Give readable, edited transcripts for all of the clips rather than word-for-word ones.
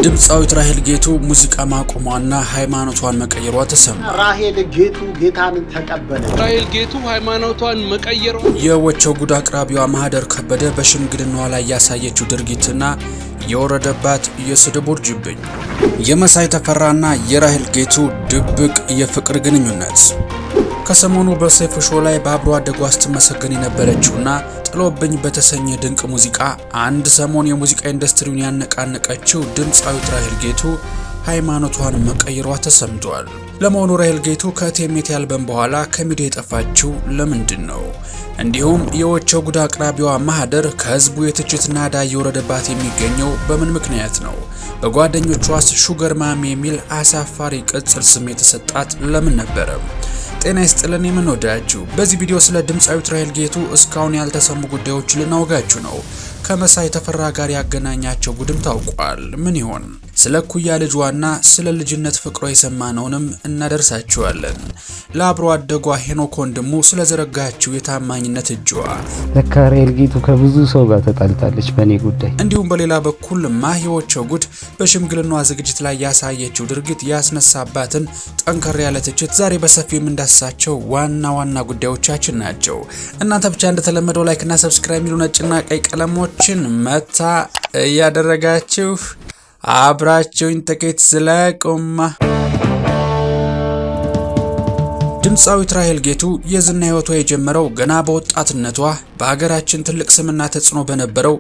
ድምጻዊት ራሄል ጌቱ ሙዚቃ ማቆሟና ሃይማኖቷን መቀየሯ ተሰማ። ራሄል ጌቱ ጌታን ተቀበለች። ራሄል ጌቱ ሃይማኖቷን መቀየሯ የወቸው ጉድ አቅራቢዋ ማህደር ከበደ በሽምግልናዋ ላይ ያሳየችው ድርጊትና የወረደባት የስድብ ውርጅብኝ፣ የመሳይ ተፈራና የራሄል ጌቱ ድብቅ የፍቅር ግንኙነት፣ ከሰሞኑ በሰይፉ ሾው ላይ በአብሮ አደጓ ስትመሰገን የነበረችውና ጥሎብኝ በተሰኘ ድንቅ ሙዚቃ አንድ ሰሞን የሙዚቃ ኢንዱስትሪውን ያነቃነቀችው ድምጻዊት ራሄል ጌቱ ሃይማኖቷን መቀየሯ ተሰምቷል። ለመሆኑ ራሄል ጌቱ ከቴሜት አልበም በኋላ ከሚዲያ የጠፋችው ለምንድን ነው? እንዲሁም የወቸው ጉድ አቅራቢዋ ማህደር ከህዝቡ የትችት ናዳ እየወረደባት የሚገኘው በምን ምክንያት ነው? በጓደኞቿስ ሹገር ማሚ የሚል አሳፋሪ ቅጽል ስም የተሰጣት ለምን ነበረ? ጤና ይስጥልን የምንወዳችሁ፣ በዚህ ቪዲዮ ስለ ድምጻዊት ራሄል ጌቱ እስካሁን ያልተሰሙ ጉዳዮች ልናወጋችሁ ነው። ከመሳይ ተፈራ ጋር ያገናኛቸው ጉድም ታውቋል። ምን ይሆን? ስለ ኩያ ልጇና ስለ ልጅነት ፍቅሯ የሰማነውንም እናደርሳችኋለን። ለአብሮ አደጓ ሄኖክ ወንድሙ ስለዘረጋችው የታማኝነት እጇ፣ ለካ ራሄል ጌቱ ከብዙ ሰው ጋር ተጣልታለች በኔ ጉዳይ። እንዲሁም በሌላ በኩል የወቸው ጉድ በሽምግልናዋ ዝግጅት ላይ ያሳየችው ድርጊት ያስነሳባትን ጠንከር ያለ ትችት ዛሬ በሰፊው የምንዳስሳቸው ዋና ዋና ጉዳዮቻችን ናቸው። እናንተ ብቻ እንደተለመደው ላይክ እና ሰብስክራይብ የሚሉ ነጭና ቀይ ቀለሞችን መታ እያደረጋችሁ አብራችሁኝ ጥቂት ዝለቁማ። ድምጻዊት ራሄል ጌቱ የዝና ህይወቷ የጀመረው ገና በወጣትነቷ በሀገራችን ትልቅ ስምና ተጽዕኖ በነበረው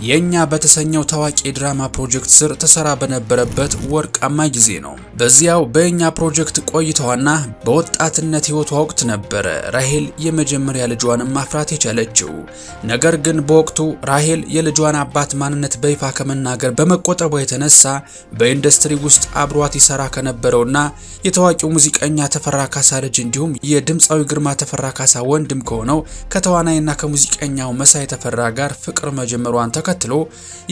የኛ በተሰኘው ታዋቂ ድራማ ፕሮጀክት ስር ተሰራ በነበረበት ወርቃማ ጊዜ ነው። በዚያው በእኛ ፕሮጀክት ቆይታዋና በወጣትነት ህይወቷ ወቅት ነበረ ራሄል የመጀመሪያ ልጇን ማፍራት የቻለችው። ነገር ግን በወቅቱ ራሄል የልጇን አባት ማንነት በይፋ ከመናገር በመቆጠቧ የተነሳ በኢንዱስትሪ ውስጥ አብሯት ይሰራ ከነበረውና የታዋቂው ሙዚቀኛ ተፈራ ካሳ ልጅ እንዲሁም የድምጻዊ ግርማ ተፈራ ካሳ ወንድም ከሆነው ከተዋናይና ከሙዚቀኛው መሳይ ተፈራ ጋር ፍቅር መጀመሯን ተከትሎ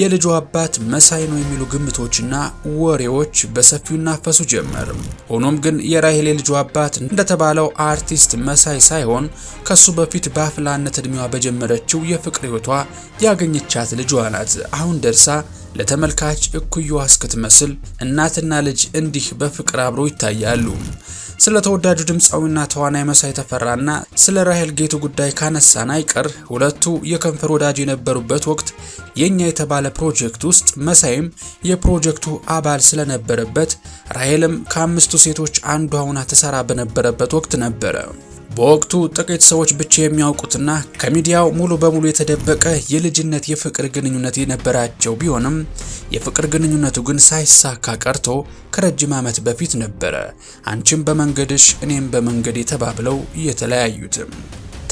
የልጇ አባት መሳይ ነው የሚሉ ግምቶችና ወሬዎች በሰፊው ይናፈሱ ጀመር። ሆኖም ግን የራሄል የልጇ አባት እንደተባለው አርቲስት መሳይ ሳይሆን ከሱ በፊት በአፍላነት እድሜዋ በጀመረችው የፍቅር ህይወቷ ያገኘቻት ልጇ ናት። አሁን ደርሳ ለተመልካች እኩያዋ እስክትመስል እናትና ልጅ እንዲህ በፍቅር አብረው ይታያሉ። ስለ ተወዳጁ ድምጻዊና ተዋናይ መሳይ ተፈራና ስለ ራሄል ጌቱ ጉዳይ ካነሳን አይቀር ሁለቱ የከንፈር ወዳጅ የነበሩበት ወቅት የኛ የተባለ ፕሮጀክት ውስጥ መሳይም የፕሮጀክቱ አባል ስለነበረበት ራሄልም ከአምስቱ ሴቶች አንዷ ሆና ተሰራ በነበረበት ወቅት ነበረ። በወቅቱ ጥቂት ሰዎች ብቻ የሚያውቁትና ከሚዲያው ሙሉ በሙሉ የተደበቀ የልጅነት የፍቅር ግንኙነት የነበራቸው ቢሆንም የፍቅር ግንኙነቱ ግን ሳይሳካ ቀርቶ ከረጅም ዓመት በፊት ነበረ አንቺም በመንገድሽ እኔም በመንገድ ተባብለው የተለያዩትም።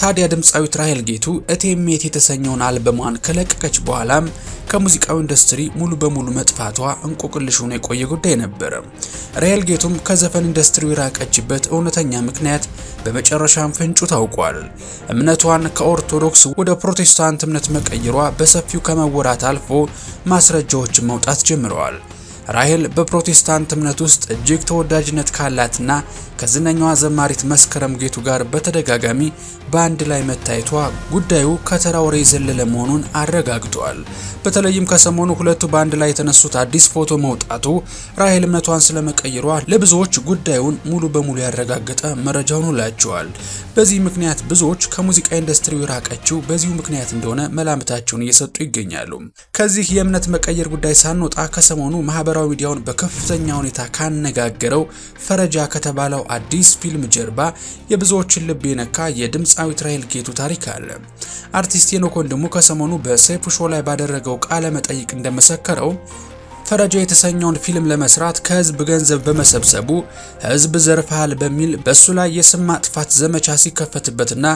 ታዲያ ድምጻዊት ራሄል ጌቱ እቴሜት የተሰኘውን አልበሟን ከለቀቀች በኋላም ከሙዚቃው ኢንዱስትሪ ሙሉ በሙሉ መጥፋቷ እንቆቅልሽ ሆኖ የቆየ ጉዳይ ነበር። ራሄል ጌቱም ከዘፈን ኢንዱስትሪው የራቀችበት እውነተኛ ምክንያት በመጨረሻም ፍንጩ ታውቋል። እምነቷን ከኦርቶዶክስ ወደ ፕሮቴስታንት እምነት መቀየሯ በሰፊው ከመወራት አልፎ ማስረጃዎች መውጣት ጀምረዋል። ራሄል በፕሮቴስታንት እምነት ውስጥ እጅግ ተወዳጅነት ካላትና ከዝነኛዋ ዘማሪት መስከረም ጌቱ ጋር በተደጋጋሚ በአንድ ላይ መታየቷ ጉዳዩ ከተራ ወሬ የዘለለ መሆኑን አረጋግጧል። በተለይም ከሰሞኑ ሁለቱ በአንድ ላይ የተነሱት አዲስ ፎቶ መውጣቱ ራሄል እምነቷን ስለመቀየሯ ለብዙዎች ጉዳዩን ሙሉ በሙሉ ያረጋገጠ መረጃ ሆኖላቸዋል። በዚህ ምክንያት ብዙዎች ከሙዚቃ ኢንዱስትሪው የራቀችው በዚሁ ምክንያት እንደሆነ መላምታቸውን እየሰጡ ይገኛሉ። ከዚህ የእምነት መቀየር ጉዳይ ሳንወጣ ከሰሞኑ ማህበራዊ ሚዲያውን በከፍተኛ ሁኔታ ካነጋገረው ፈረጃ ከተባለው አዲስ ፊልም ጀርባ የብዙዎችን ልብ የነካ የድምጻዊት ራሄል ጌቱ ታሪክ አለ። አርቲስት ሄኖክ ወንድሙ ከሰሞኑ በሰይፉ ሾው ላይ ባደረገው ቃለ መጠይቅ እንደመሰከረው ፈረጃ የተሰኘውን ፊልም ለመስራት ከህዝብ ገንዘብ በመሰብሰቡ ህዝብ ዘርፈሃል በሚል በሱ ላይ የስም ማጥፋት ዘመቻ ሲከፈትበትና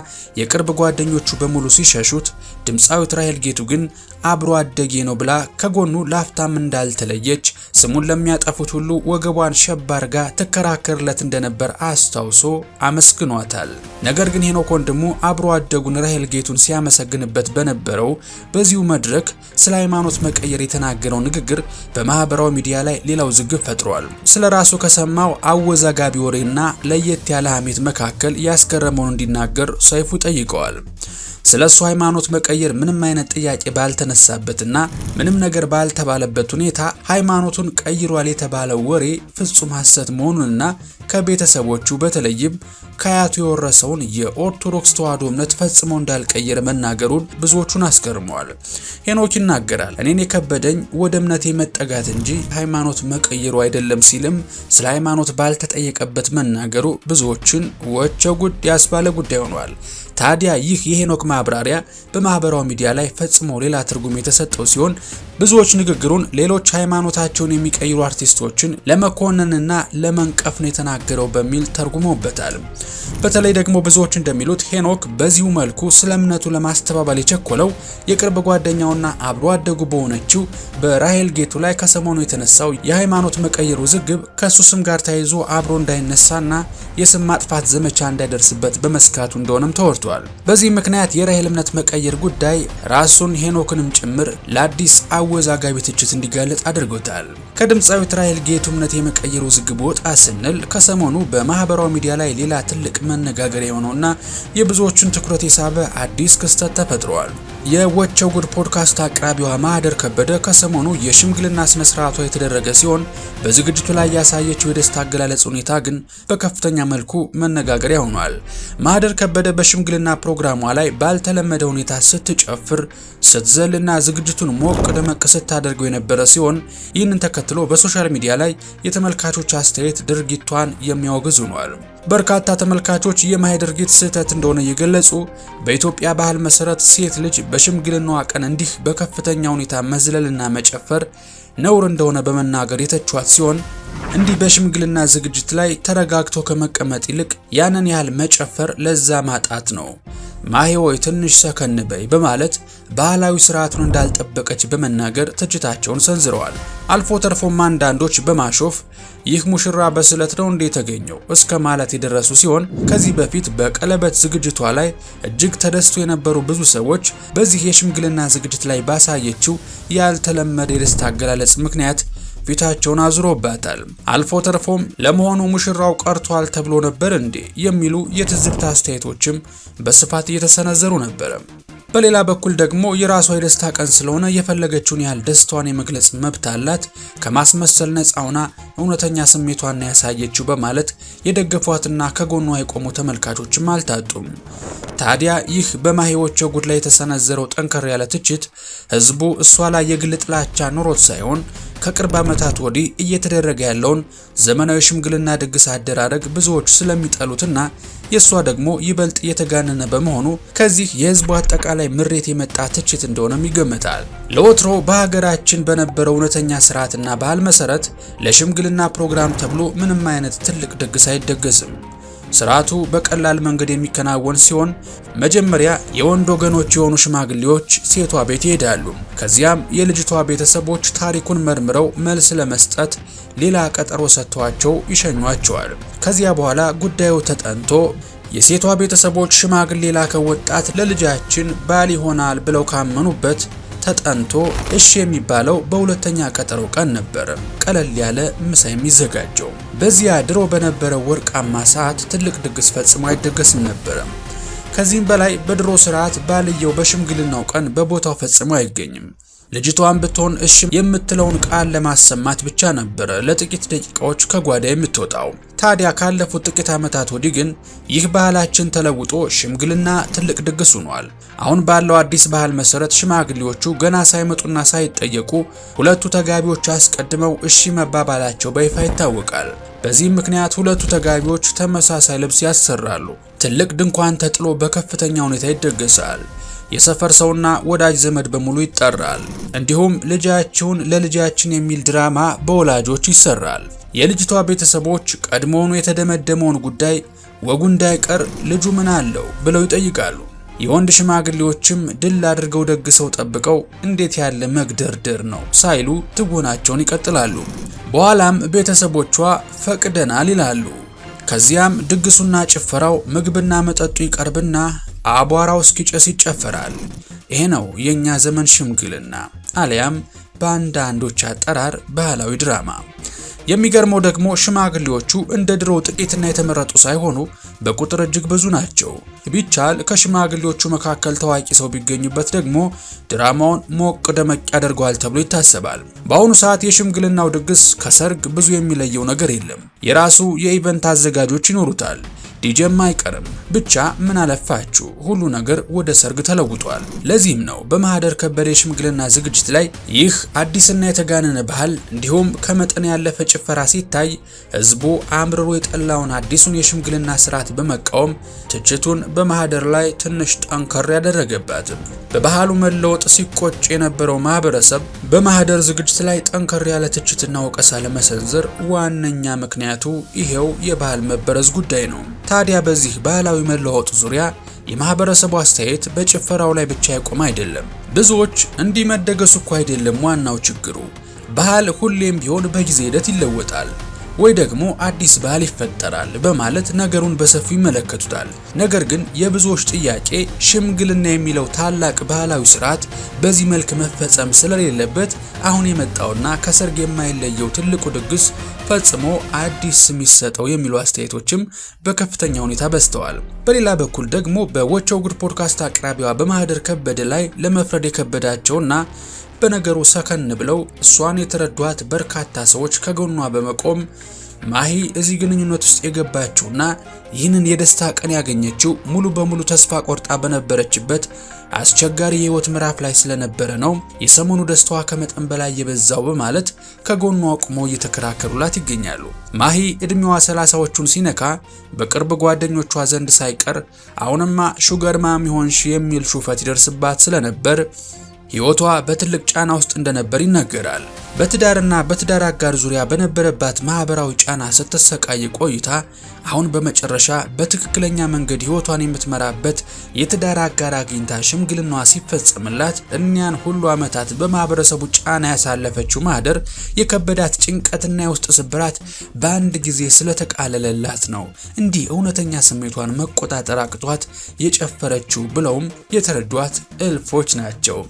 የቅርብ ጓደኞቹ በሙሉ ሲሸሹት ድምጻዊት ራሄል ጌቱ ግን አብሮ አደጌ ነው ብላ ከጎኑ ላፍታም እንዳልተለየች ስሙን ለሚያጠፉት ሁሉ ወገቧን ሸባርጋ ተከራከርለት እንደነበር አስታውሶ አመስግኗታል። ነገር ግን ሄኖክ ወንድሙ አብሮ አደጉን ራሄል ጌቱን ሲያመሰግንበት በነበረው በዚሁ መድረክ ስለ ሃይማኖት መቀየር የተናገረው ንግግር በማህበራዊ ሚዲያ ላይ ሌላው ዝግብ ፈጥሯል። ስለ ራሱ ከሰማው አወዛጋቢ ወሬና ለየት ያለ ሐሜት መካከል ያስገረመውን እንዲናገር ሰይፉ ጠይቀዋል። ስለሱ ሃይማኖት መቀየር ምንም አይነት ጥያቄ ባልተነሳበትና ምንም ነገር ባልተባለበት ሁኔታ ሃይማኖቱን ቀይሯል የተባለው ወሬ ፍጹም ሐሰት መሆኑንና ከቤተሰቦቹ በተለይም ከአያቱ የወረሰውን የኦርቶዶክስ ተዋሕዶ እምነት ፈጽሞ እንዳልቀየረ መናገሩን ብዙዎቹን አስገርመዋል። ሄኖክ ይናገራል። እኔን የከበደኝ ወደ እምነቴ መጠጋት እንጂ ሃይማኖት መቀየሩ አይደለም ሲልም ስለ ሃይማኖት ባልተጠየቀበት መናገሩ ብዙዎችን ወቸው ጉድ ያስባለ ጉዳይ ሆኗል። ታዲያ ይህ የሄኖክ ማብራሪያ በማህበራዊ ሚዲያ ላይ ፈጽሞ ሌላ ትርጉም የተሰጠው ሲሆን ብዙዎች ንግግሩን ሌሎች ሃይማኖታቸውን የሚቀይሩ አርቲስቶችን ለመኮነንና ለመንቀፍ ነው የተናገረው በሚል ተርጉመውበታል። በተለይ ደግሞ ብዙዎች እንደሚሉት ሄኖክ በዚሁ መልኩ ስለ እምነቱ ለማስተባበል የቸኮለው የቅርብ ጓደኛውና አብሮ አደጉ በሆነችው በራሄል ጌቱ ላይ ከሰሞኑ የተነሳው የሃይማኖት መቀየር ውዝግብ ከሱ ስም ጋር ተያይዞ አብሮ እንዳይነሳና የስም ማጥፋት ዘመቻ እንዳይደርስበት በመስጋቱ እንደሆነም ተወርቷል። በዚህ ምክንያት የራሄል እምነት መቀየር ጉዳይ ራሱን ሄኖክንም ጭምር ለአዲስ አወዛጋቢ ትችት እንዲጋለጥ አድርጎታል። ከድምፃዊት ራሄል ጌቱ እምነት የመቀየር ውዝግብ ወጣ ስንል ከሰሞኑ በማህበራዊ ሚዲያ ላይ ሌላ ትልቅ መነጋገሪያ የሆነውና የብዙዎችን ትኩረት የሳበ አዲስ ክስተት ተፈጥሯል። የወቸው ጉድ ፖድካስት አቅራቢዋ ማህደር ከበደ ከሰሞኑ የሽምግልና ስነ ስርዓቷ የተደረገ ሲሆን በዝግጅቱ ላይ ያሳየችው የደስታ አገላለጽ ሁኔታ ግን በከፍተኛ መልኩ መነጋገሪያ ሆኗል። ማህደር ከበደ በሽምግልና ፕሮግራሟ ላይ ባልተለመደ ሁኔታ ስትጨፍር፣ ስትዘልና ዝግጅቱን ሞቅ ደመቅ ስታደርገው የነበረ ሲሆን ይህንን ተከትሎ በሶሻል ሚዲያ ላይ የተመልካቾች አስተያየት ድርጊቷን የሚያወግዝ ሆኗል። በርካታ ተመልካቾች የማህደር ድርጊት ስህተት እንደሆነ እየገለጹ በኢትዮጵያ ባህል መሰረት ሴት ልጅ በሽምግልናዋ ቀን እንዲህ በከፍተኛ ሁኔታ መዝለልና መጨፈር ነውር እንደሆነ በመናገር የተቿት ሲሆን እንዲህ በሽምግልና ዝግጅት ላይ ተረጋግቶ ከመቀመጥ ይልቅ ያንን ያህል መጨፈር ለዛ ማጣት ነው። ማሂወይ ትንሽ ሰከን በይ በማለት ባህላዊ ስርዓቱን እንዳልጠበቀች በመናገር ትችታቸውን ሰንዝረዋል። አልፎ ተርፎም አንዳንዶች በማሾፍ ይህ ሙሽራ በስለት ነው እንዴ የተገኘው እስከ ማለት የደረሱ ሲሆን ከዚህ በፊት በቀለበት ዝግጅቷ ላይ እጅግ ተደስቶ የነበሩ ብዙ ሰዎች በዚህ የሽምግልና ዝግጅት ላይ ባሳየችው ያልተለመደ የደስታ አገላለጽ ምክንያት ፊታቸውን አዙሮባታል። አልፎ ተርፎም ለመሆኑ ሙሽራው ቀርቷል ተብሎ ነበር እንዴ የሚሉ የትዝብት አስተያየቶችም በስፋት እየተሰነዘሩ ነበር። በሌላ በኩል ደግሞ የራሷ የደስታ ቀን ስለሆነ የፈለገችውን ያህል ደስታዋን የመግለጽ መብት አላት፣ ከማስመሰል ነፃ ሆና እውነተኛ ስሜቷን ያሳየችው በማለት የደገፏትና ከጎኗ የቆሙ ተመልካቾችም አልታጡም። ታዲያ ይህ በማሂወቸው ጉድ ላይ የተሰነዘረው ጠንከር ያለ ትችት ህዝቡ እሷ ላይ የግል ጥላቻ ኖሮት ሳይሆን ከቅርብ ዓመታት ወዲህ እየተደረገ ያለውን ዘመናዊ ሽምግልና ድግስ አደራረግ ብዙዎች ስለሚጠሉትና የሷ ደግሞ ይበልጥ እየተጋነነ በመሆኑ ከዚህ የህዝቡ አጠቃላይ ምሬት የመጣ ትችት እንደሆነም ይገመታል። ለወትሮ በሀገራችን በነበረው እውነተኛ ስርዓትና ባህል መሰረት ለሽምግልና ፕሮግራም ተብሎ ምንም አይነት ትልቅ ድግስ አይደገስም። ስርዓቱ በቀላል መንገድ የሚከናወን ሲሆን መጀመሪያ የወንድ ወገኖች የሆኑ ሽማግሌዎች ሴቷ ቤት ይሄዳሉ። ከዚያም የልጅቷ ቤተሰቦች ታሪኩን መርምረው መልስ ለመስጠት ሌላ ቀጠሮ ሰጥተዋቸው ይሸኟቸዋል። ከዚያ በኋላ ጉዳዩ ተጠንቶ የሴቷ ቤተሰቦች ሽማግሌ ላከው ወጣት ለልጃችን ባል ይሆናል ብለው ካመኑበት ተጠንቶ እሺ የሚባለው በሁለተኛ ቀጠሮ ቀን ነበር ቀለል ያለ ምሳ የሚዘጋጀው። በዚያ ድሮ በነበረው ወርቃማ ሰዓት ትልቅ ድግስ ፈጽሞ አይደገስም ነበር። ከዚህም በላይ በድሮ ስርዓት ባልየው በሽምግልናው ቀን በቦታው ፈጽሞ አይገኝም። ልጅቷን ብትሆን እሺ የምትለውን ቃል ለማሰማት ብቻ ነበር ለጥቂት ደቂቃዎች ከጓዳ የምትወጣው። ታዲያ ካለፉት ጥቂት ዓመታት ወዲህ ግን ይህ ባህላችን ተለውጦ ሽምግልና ትልቅ ድግስ ሆኗል። አሁን ባለው አዲስ ባህል መሰረት ሽማግሌዎቹ ገና ሳይመጡና ሳይጠየቁ ሁለቱ ተጋቢዎች አስቀድመው እሺ መባባላቸው በይፋ ይታወቃል። በዚህም ምክንያት ሁለቱ ተጋቢዎች ተመሳሳይ ልብስ ያሰራሉ። ትልቅ ድንኳን ተጥሎ በከፍተኛ ሁኔታ ይደገሳል። የሰፈር ሰውና ወዳጅ ዘመድ በሙሉ ይጠራል። እንዲሁም ልጃችሁን ለልጃችን የሚል ድራማ በወላጆች ይሰራል። የልጅቷ ቤተሰቦች ቀድሞውኑ የተደመደመውን ጉዳይ ወጉ እንዳይቀር ልጁ ምን አለው ብለው ይጠይቃሉ። የወንድ ሽማግሌዎችም ድል አድርገው ደግሰው ጠብቀው እንዴት ያለ መግደርደር ነው ሳይሉ ትወናቸውን ይቀጥላሉ። በኋላም ቤተሰቦቿ ፈቅደናል ይላሉ። ከዚያም ድግሱና ጭፈራው ምግብና መጠጡ ይቀርብና አቧራው እስኪጨስ ይጨፈራል። ይሄ ነው የኛ ዘመን ሽምግልና አሊያም በአንዳንዶች አጠራር ባህላዊ ድራማ። የሚገርመው ደግሞ ሽማግሌዎቹ እንደ ድሮ ጥቂትና የተመረጡ ሳይሆኑ በቁጥር እጅግ ብዙ ናቸው። ቢቻል ከሽማግሌዎቹ መካከል ታዋቂ ሰው ቢገኙበት ደግሞ ድራማውን ሞቅ ደመቅ ያደርገዋል ተብሎ ይታሰባል። በአሁኑ ሰዓት የሽምግልናው ድግስ ከሰርግ ብዙ የሚለየው ነገር የለም። የራሱ የኢቨንት አዘጋጆች ይኖሩታል። ዲጄም አይቀርም። ብቻ ምን አለፋችሁ ሁሉ ነገር ወደ ሰርግ ተለውጧል። ለዚህም ነው በማህደር ከበደ የሽምግልና ዝግጅት ላይ ይህ አዲስና የተጋነነ ባህል እንዲሁም ከመጠን ያለፈ ጭፈራ ሲታይ ህዝቡ አምርሮ የጠላውን አዲሱን የሽምግልና ስርዓት በመቃወም ትችቱን በማህደር ላይ ትንሽ ጠንከር ያደረገበት። በባህሉ መለወጥ ሲቆጭ የነበረው ማህበረሰብ በማህደር ዝግጅት ላይ ጠንከር ያለ ትችትና ወቀሳ ለመሰንዘር ዋነኛ ምክንያቱ ይሄው የባህል መበረዝ ጉዳይ ነው። ታዲያ በዚህ ባህላዊ መለዋወጥ ዙሪያ የማህበረሰቡ አስተያየት በጭፈራው ላይ ብቻ ያቆመ አይደለም። ብዙዎች እንዲህ መደገሱ እኮ አይደለም ዋናው ችግሩ፣ ባህል ሁሌም ቢሆን በጊዜ ሂደት ይለወጣል ወይ ደግሞ አዲስ ባህል ይፈጠራል በማለት ነገሩን በሰፊው ይመለከቱታል። ነገር ግን የብዙዎች ጥያቄ ሽምግልና የሚለው ታላቅ ባህላዊ ስርዓት በዚህ መልክ መፈጸም ስለሌለበት አሁን የመጣውና ከሰርግ የማይለየው ትልቁ ድግስ ፈጽሞ አዲስ ስም ይሰጠው የሚሉ አስተያየቶችም በከፍተኛ ሁኔታ በዝተዋል። በሌላ በኩል ደግሞ በወቸው ጉድ ፖድካስት አቅራቢዋ በማህደር ከበደ ላይ ለመፍረድ የከበዳቸውና በነገሩ ሰከን ብለው እሷን የተረዷት በርካታ ሰዎች ከጎኗ በመቆም ማሂ እዚህ ግንኙነት ውስጥ የገባችውና ይህንን የደስታ ቀን ያገኘችው ሙሉ በሙሉ ተስፋ ቆርጣ በነበረችበት አስቸጋሪ የህይወት ምዕራፍ ላይ ስለነበረ ነው የሰሞኑ ደስታዋ ከመጠን በላይ የበዛው በማለት ከጎኗ ቆመው እየተከራከሩላት ይገኛሉ። ማሂ እድሜዋ 30ዎቹን ሲነካ በቅርብ ጓደኞቿ ዘንድ ሳይቀር አሁንማ ሹገር ማሚ ሆንሽ የሚል ሹፈት ይደርስባት ስለነበር ህይወቷ በትልቅ ጫና ውስጥ እንደነበር ይነገራል። በትዳርና በትዳር አጋር ዙሪያ በነበረባት ማህበራዊ ጫና ስትሰቃይ ቆይታ አሁን በመጨረሻ በትክክለኛ መንገድ ህይወቷን የምትመራበት የትዳር አጋር አግኝታ ሽምግልናዋ ሲፈጸምላት እኒያን ሁሉ ዓመታት በማህበረሰቡ ጫና ያሳለፈችው ማህደር የከበዳት ጭንቀትና የውስጥ ስብራት በአንድ ጊዜ ስለተቃለለላት ነው እንዲህ እውነተኛ ስሜቷን መቆጣጠር አቅቷት የጨፈረችው ብለውም የተረዷት እልፎች ናቸው።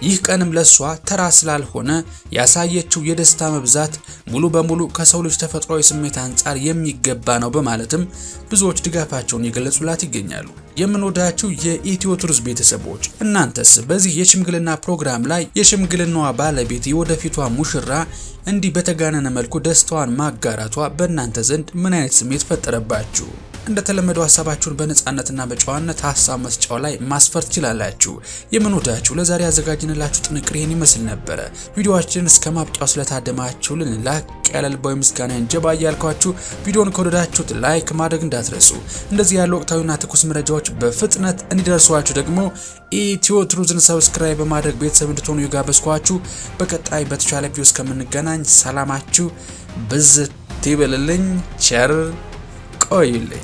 ይህ ቀንም ለሷ ተራ ስላልሆነ ያሳየችው የደስታ መብዛት ሙሉ በሙሉ ከሰው ልጅ ተፈጥሯዊ ስሜት አንጻር የሚገባ ነው በማለትም ብዙዎች ድጋፋቸውን የገለጹላት ይገኛሉ። የምንወዳችሁ የኢትዮ ቱርስ ቤተሰቦች እናንተስ በዚህ የሽምግልና ፕሮግራም ላይ የሽምግልናዋ ባለቤት የወደፊቷ ሙሽራ እንዲህ በተጋነነ መልኩ ደስታዋን ማጋራቷ በእናንተ ዘንድ ምን አይነት ስሜት ፈጠረባችሁ? እንደተለመደው ሀሳባችሁን በነጻነትና በጨዋነት ሀሳብ መስጫው ላይ ማስፈር ትችላላችሁ። የምንወዳችሁ ለዛሬ ያዘጋጅንላችሁ ጥንቅር ይህን ይመስል ነበረ። ቪዲዮአችንን እስከ ማብቂያው ስለታደማችሁልን ላቅ ያለ ልባዊ ምስጋና እንጀባ እያልኳችሁ ቪዲዮውን ከወደዳችሁት ላይክ ማድረግ እንዳትረሱ። እንደዚህ ያሉ ወቅታዊና ትኩስ መረጃዎች በፍጥነት እንዲደርሷችሁ ደግሞ ኢትዮ ቱርዝን ሰብስክራይብ በማድረግ ቤተሰብ እንድትሆኑ ይጋበዝኳችሁ። በቀጣይ በተሻለ ቪዲዮ እስከምንገናኝ ሰላማችሁ ብዝት ይበልልኝ። ቸር ቆዩልኝ።